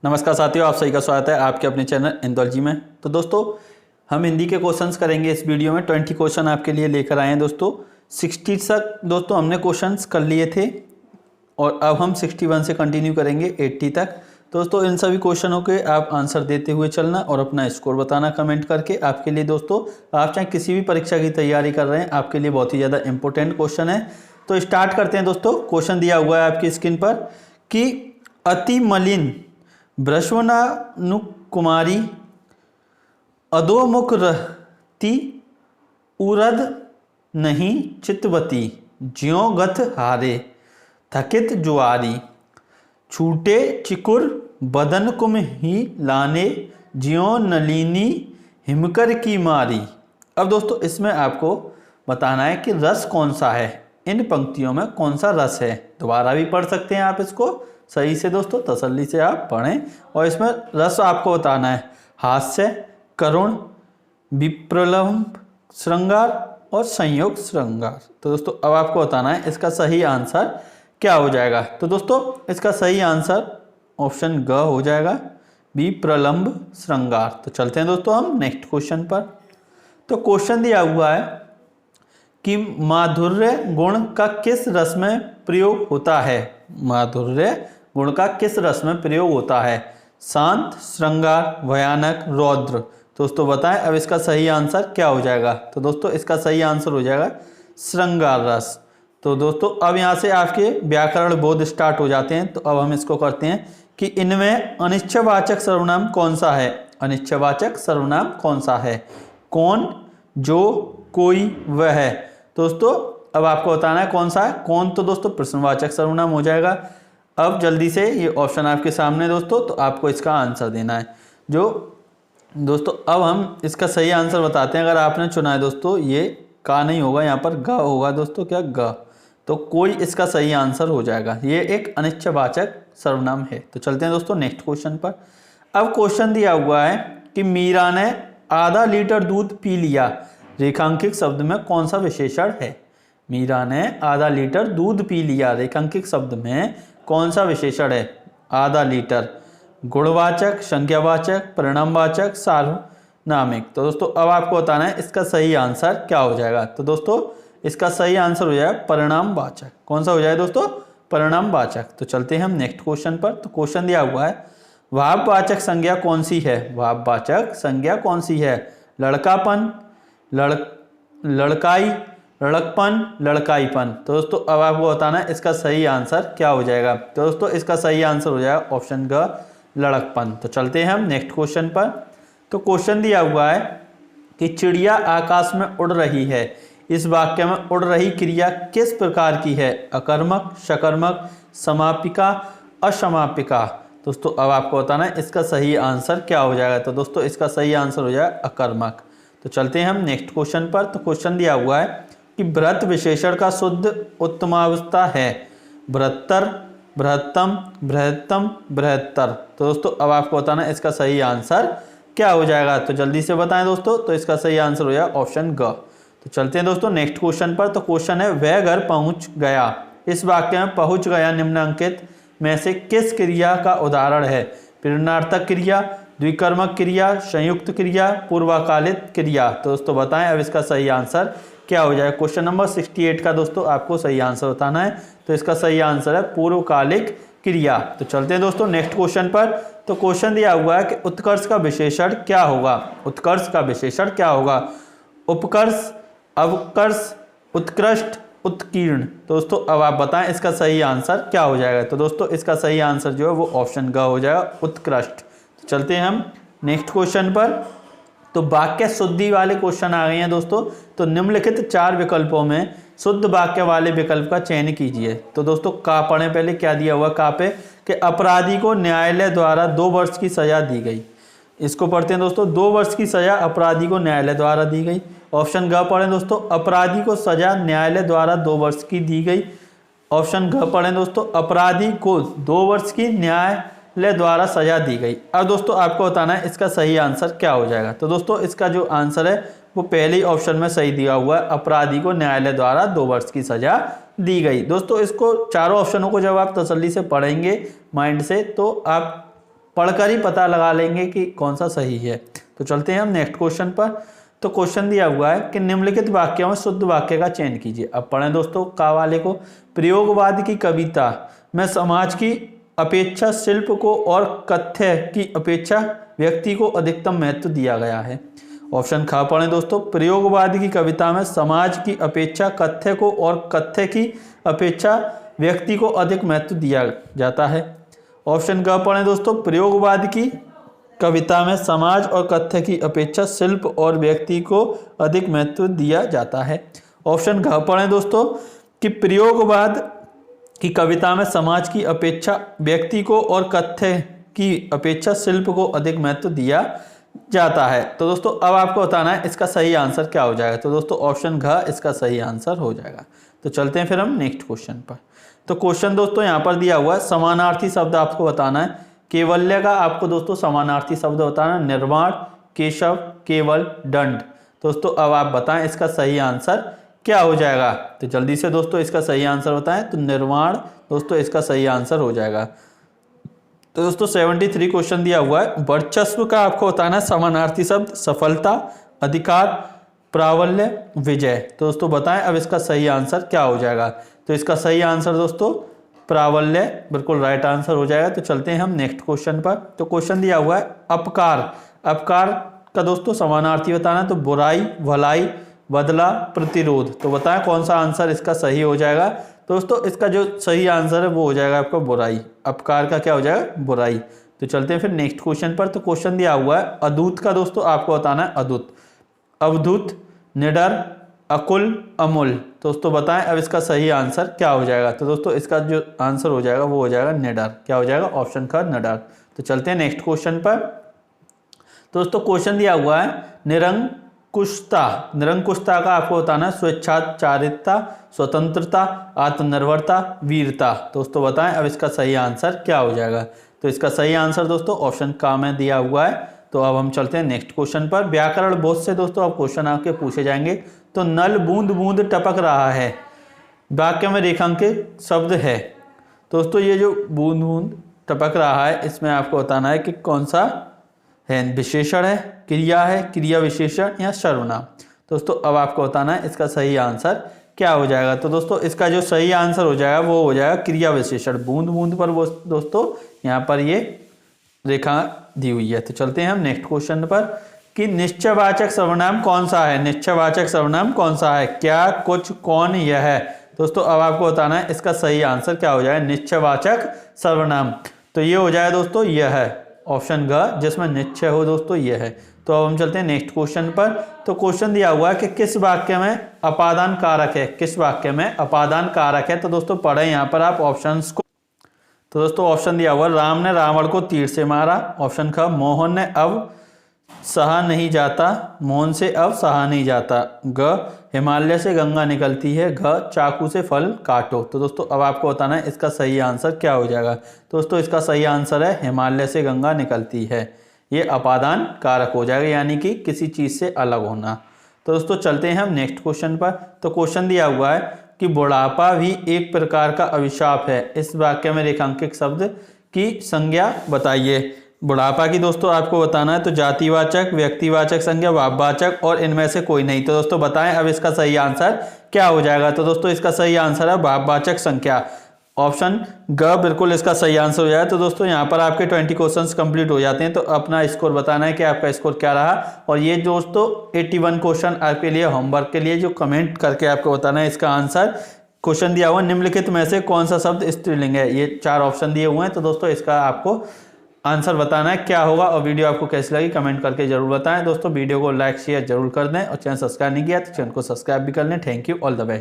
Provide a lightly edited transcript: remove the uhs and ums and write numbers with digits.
नमस्कार साथियों, आप सभी का स्वागत है आपके अपने चैनल इंदौलजी में। तो दोस्तों हम हिंदी के क्वेश्चंस करेंगे इस वीडियो में। 20 क्वेश्चन आपके लिए लेकर आए हैं दोस्तों। 60 तक दोस्तों हमने क्वेश्चंस कर लिए थे और अब हम 61 से कंटिन्यू करेंगे 80 तक। दोस्तों इन सभी क्वेश्चनों के आप आंसर देते हुए चलना और अपना स्कोर बताना कमेंट करके। आपके लिए दोस्तों, आप चाहे किसी भी परीक्षा की तैयारी कर रहे हैं, आपके लिए बहुत ही ज़्यादा इंपॉर्टेंट क्वेश्चन है। तो स्टार्ट करते हैं दोस्तों। क्वेश्चन दिया हुआ है आपकी स्क्रीन पर कि अति मलिन ब्रश्वनानुकुमारी अधोमुख रहती उरद नहीं चितवती, ज्यों गथ हारे थकित जुआरी, छूटे चिकुर बदन कुम ही लाने, ज्यों नलिनी हिमकर की मारी। अब दोस्तों इसमें आपको बताना है कि रस कौन सा है, इन पंक्तियों में कौन सा रस है। दोबारा भी पढ़ सकते हैं आप इसको सही से दोस्तों, तसल्ली से आप पढ़ें। और इसमें रस आपको बताना है हास्य, करुण, विप्रलंब श्रृंगार और संयोग श्रृंगार। तो दोस्तों अब आपको बताना है इसका सही आंसर क्या हो जाएगा। तो दोस्तों इसका सही आंसर ऑप्शन ग हो जाएगा, विप्रलंब श्रृंगार। तो चलते हैं दोस्तों हम नेक्स्ट क्वेश्चन पर। तो क्वेश्चन दिया हुआ है कि माधुर्य गुण का किस रस में प्रयोग होता है। माधुर्य गुण का किस रस में प्रयोग होता है, शांत, श्रृंगार, भयानक, रौद्र। दोस्तों बताएं अब इसका सही आंसर क्या हो जाएगा। तो दोस्तों इसका सही आंसर हो जाएगा श्रृंगार रस। तो दोस्तों अब यहाँ से आपके व्याकरण बोध स्टार्ट हो जाते हैं। तो अब हम इसको करते हैं कि इनमें अनिश्चयवाचक सर्वनाम कौन सा है। अनिश्चयवाचक सर्वनाम कौन सा है, कौन, जो, कोई, वह है। दोस्तों अब आपको बताना है कौन सा है। कौन तो दोस्तों प्रश्नवाचक सर्वनाम हो जाएगा। अब जल्दी से ये ऑप्शन आपके सामने दोस्तों, तो आपको इसका आंसर देना है। जो दोस्तों अब हम इसका सही आंसर बताते हैं। अगर आपने चुना है दोस्तों, ये का नहीं होगा, यहाँ पर ग होगा दोस्तों। क्या ग, तो कोई इसका सही आंसर हो जाएगा। ये एक अनिश्चयवाचक सर्वनाम है। तो चलते हैं दोस्तों नेक्स्ट क्वेश्चन पर। अब क्वेश्चन दिया हुआ है कि मीरा ने आधा लीटर दूध पी लिया, रेखांकित शब्द में कौन सा विशेषण है। मीरा ने आधा लीटर दूध पी लिया, रेखांकित शब्द में कौन सा विशेषण है। आधा लीटर, गुणवाचक, संज्ञावाचक, परिणामवाचक, सार्वनामिक। तो दोस्तों अब आपको बताना है इसका सही आंसर क्या हो जाएगा। तो दोस्तों इसका सही आंसर हो जाएगा परिणामवाचक। कौन सा हो जाएगा दोस्तों, परिणामवाचक। तो चलते हैं हम नेक्स्ट क्वेश्चन पर। तो क्वेश्चन दिया हुआ है भाववाचक संज्ञा कौन सी है। भाववाचक संज्ञा कौन सी है, लड़कापन, लड़काई, लड़कपन, लड़काईपन। तो दोस्तों अब आपको बताना है इसका सही आंसर क्या हो जाएगा। तो दोस्तों इसका सही आंसर हो जाएगा ऑप्शन ग, लड़कपन। तो चलते हैं हम नेक्स्ट क्वेश्चन पर। तो क्वेश्चन दिया हुआ है कि चिड़िया आकाश में उड़ रही है, इस वाक्य में उड़ रही क्रिया किस प्रकार की है, अकर्मक, सकर्मक, समापिका, अशमापिका। दोस्तों अब आपको बताना है इसका सही आंसर क्या हो जाएगा। तो दोस्तों इसका सही आंसर हो जाएगा अकर्मक। तो चलते हैं हम नेक्स्ट क्वेश्चन पर। तो क्वेश्चन दिया हुआ है कि बृहत विशेषण का शुद्ध उत्तमावस्था है, बृहत्तर, बृहत्तम, बृहत्तम, बृहत्तर। तो दोस्तों अब आपको बताना है इसका सही आंसर क्या हो जाएगा। तो जल्दी से बताएं दोस्तों। तो इसका सही आंसर हो जाएगा ऑप्शन ग। तो चलते हैं दोस्तों नेक्स्ट क्वेश्चन पर। तो क्वेश्चन है वह घर पहुंच गया, इस वाक्य में पहुंच गया निम्नलिखित में से किस क्रिया का उदाहरण है। प्रेरणार्थक क्रिया, द्विकर्मक क्रिया, संयुक्त क्रिया, पूर्वकालिक क्रिया। तो दोस्तों बताएं अब इसका सही आंसर क्या हो जाएगा। क्वेश्चन नंबर 68 का दोस्तों आपको सही आंसर बताना है। तो इसका सही आंसर है पूर्वकालिक क्रिया। तो चलते हैं दोस्तों नेक्स्ट क्वेश्चन पर। तो क्वेश्चन दिया हुआ है कि उत्कर्ष का विशेषण क्या होगा। उत्कर्ष का विशेषण क्या होगा, उपकर्ष, अवकर्ष, उत्कृष्ट, उत्कीर्ण। दोस्तों अब आप बताएं इसका सही आंसर क्या हो जाएगा। तो दोस्तों इसका सही आंसर जो है वो ऑप्शन ग हो जाएगा, उत्कृष्ट। तो चलते हैं हम नेक्स्ट क्वेश्चन पर। तो वाक्य शुद्धि वाले क्वेश्चन आ गए हैं दोस्तों। तो निम्नलिखित 4 विकल्पों में शुद्ध वाक्य वाले विकल्प का चयन कीजिए। तो दोस्तों का पढ़ें पहले क्या दिया हुआ का पे कि अपराधी को न्यायालय द्वारा 2 वर्ष की सजा दी गई। इसको पढ़ते हैं दोस्तों, 2 वर्ष की सजा अपराधी को न्यायालय द्वारा दी गई। ऑप्शन ग पढ़ें दोस्तों, अपराधी को सजा न्यायालय द्वारा 2 वर्ष की दी गई। ऑप्शन घ पढ़ें दोस्तों, अपराधी को 2 वर्ष की न्यायालय द्वारा सजा दी गई। अब दोस्तों आपको बताना है इसका सही आंसर क्या हो जाएगा। तो दोस्तों इसका जो आंसर है वो पहले ही ऑप्शन में सही दिया हुआ है, अपराधी को न्यायालय द्वारा 2 वर्ष की सजा दी गई। दोस्तों इसको चारों ऑप्शनों को जब आप तसल्ली से पढ़ेंगे माइंड से, तो आप पढ़कर ही पता लगा लेंगे कि कौन सा सही है। तो चलते हैं हम नेक्स्ट क्वेश्चन पर। तो क्वेश्चन दिया हुआ है कि निम्नलिखित वाक्यों में शुद्ध वाक्य का चयन कीजिए। अब पढ़ें दोस्तों का वाले को। प्रयोगवाद की कविता में समाज की अपेक्षा शिल्प को और कथ्य की अपेक्षा व्यक्ति को अधिकतम महत्व दिया गया है। ऑप्शन ख पढ़ें दोस्तों। प्रयोगवाद की कविता में समाज की अपेक्षा कथ्य को और कथ्य की अपेक्षा व्यक्ति को अधिक महत्व दिया जाता है। ऑप्शन ग पढ़ें दोस्तों। प्रयोगवाद की कविता में समाज और कथ्य की अपेक्षा शिल्प और व्यक्ति को अधिक महत्व दिया जाता है। ऑप्शन घ पढ़ें दोस्तों कि प्रयोगवाद की कविता में समाज की अपेक्षा व्यक्ति को और कथ्य की अपेक्षा शिल्प को अधिक महत्व दिया जाता है। तो दोस्तों अब आपको बताना है इसका सही आंसर क्या हो जाएगा। तो दोस्तों ऑप्शन घ इसका सही आंसर हो जाएगा। तो चलते हैं फिर हम नेक्स्ट क्वेश्चन पर। तो क्वेश्चन दोस्तों यहाँ पर दिया हुआ है, समानार्थी शब्द आपको बताना है। केवल्य का आपको दोस्तों समानार्थी शब्द बताना, निर्वाण, केशव, केवल, दंड। दोस्तों अब आप बताएं इसका सही आंसर क्या हो जाएगा। तो जल्दी से दोस्तों इसका सही आंसर बताएं। तो निर्वाण दोस्तों इसका सही आंसर हो जाएगा। तो दोस्तों 73 क्वेश्चन दिया हुआ है। वर्चस्व का आपको बताना है समानार्थी शब्द, सफलता, अधिकार, प्राबल्य, विजय। तो दोस्तों बताएं अब इसका सही आंसर क्या हो जाएगा। तो इसका सही आंसर दोस्तों प्राबल्य बिल्कुल राइट आंसर हो जाएगा। तो चलते हैं हम नेक्स्ट क्वेश्चन पर। तो क्वेश्चन दिया हुआ है अपकार। अपकार का दोस्तों समानार्थी बताना है। तो बुराई, भलाई, बदला, प्रतिरोध। तो बताएं कौन सा आंसर इसका सही हो जाएगा। दोस्तों इसका जो सही आंसर है वो हो जाएगा आपका बुराई। अपकार का क्या हो जाएगा, बुराई। तो चलते हैं फिर नेक्स्ट क्वेश्चन पर। तो क्वेश्चन दिया हुआ है अदूत का दोस्तों आपको बताना है अदूत, अवधूत, निडर, अकुल, अमूल। दोस्तों बताएं अब इसका सही आंसर क्या हो जाएगा। तो दोस्तों इसका जो आंसर हो जाएगा वो हो जाएगा निडर। क्या हो जाएगा, ऑप्शन ख निडर। तो चलते हैं नेक्स्ट क्वेश्चन पर। दोस्तों क्वेश्चन दिया हुआ है निरंकुशता। निरंकुशता का आपको बताना है स्वेच्छाचारिता, स्वतंत्रता, आत्मनिर्भरता, वीरता। दोस्तों बताएं अब इसका सही आंसर क्या हो जाएगा। तो इसका सही आंसर दोस्तों ऑप्शन का में दिया हुआ है। तो अब हम चलते हैं नेक्स्ट क्वेश्चन पर। व्याकरण बोध से दोस्तों अब क्वेश्चन आपके पूछे जाएंगे। तो नल बूंद बूंद टपक रहा है वाक्य में रेखांकित शब्द है। दोस्तों ये जो बूंद बूंद टपक रहा है इसमें आपको बताना है कि कौन सा है, विशेषण है, क्रिया है, क्रिया विशेषण या सर्वनाम। दोस्तों अब आपको बताना है इसका सही आंसर क्या हो जाएगा। तो दोस्तों इसका जो सही आंसर हो जाएगा वो हो जाएगा क्रिया विशेषण। बूंद बूंद पर वो दोस्तों यहाँ पर ये रेखा दी हुई है। तो चलते हैं हम नेक्स्ट क्वेश्चन पर कि निश्चयवाचक सर्वनाम कौन सा है। निश्चयवाचक सर्वनाम कौन सा है, क्या, कुछ, कौन, यह है। दोस्तों अब आपको बताना है इसका सही आंसर क्या हो जाएगा निश्चयवाचक सर्वनाम। तो ये हो जाएगा दोस्तों यह है ऑप्शन ग, जिसमें निश्चय हो दोस्तों ये है। तो अब हम चलते हैं नेक्स्ट क्वेश्चन पर। तो क्वेश्चन दिया हुआ है कि किस वाक्य में अपादान कारक है। किस वाक्य में अपादान कारक है। तो दोस्तों पढ़े यहाँ पर आप ऑप्शंस को। तो दोस्तों ऑप्शन दिया हुआ, राम ने रावण को तीर से मारा। ऑप्शन ख, मोहन ने अब सहा नहीं जाता, मोहन से अब सहा नहीं जाता। ग, हिमालय से गंगा निकलती है। घ, चाकू से फल काटो। तो दोस्तों अब आपको बताना है इसका सही आंसर क्या हो जाएगा। दोस्तों इसका सही आंसर है हिमालय से गंगा निकलती है। ये अपादान कारक हो जाएगा, यानी कि किसी चीज से अलग होना। तो दोस्तों चलते हैं हम नेक्स्ट क्वेश्चन पर। तो क्वेश्चन दिया हुआ है कि बुढ़ापा भी एक प्रकार का अभिशाप है। इस वाक्य में रेखांकित शब्द की संज्ञा बताइए। बुढ़ापा की दोस्तों आपको बताना है। तो जातिवाचक, व्यक्तिवाचक संज्ञा, भाववाचक और इनमें से कोई नहीं। तो दोस्तों बताएं अब इसका सही आंसर क्या हो जाएगा। तो दोस्तों इसका सही आंसर है भाववाचक संख्या। ऑप्शन ग बिल्कुल इसका सही आंसर हो जाए। तो दोस्तों यहाँ पर आपके 20 क्वेश्चंस कंप्लीट हो जाते हैं। तो अपना स्कोर बताना है कि आपका स्कोर क्या रहा। और ये दोस्तों 81 क्वेश्चन आपके लिए होमवर्क के लिए जो कमेंट करके आपको बताना है इसका आंसर। क्वेश्चन दिया हुआ निम्नलिखित में से कौन सा शब्द स्त्रीलिंग है। ये 4 ऑप्शन दिए हुए हैं। तो दोस्तों इसका आपको आंसर बताना है क्या होगा। और वीडियो आपको कैसी लगी कमेंट करके जरूर बताएं। दोस्तों वीडियो को लाइक शेयर जरूर कर दें और चैनल सब्सक्राइब नहीं किया तो चैनल को सब्सक्राइब भी कर लें। Thank you, all the best.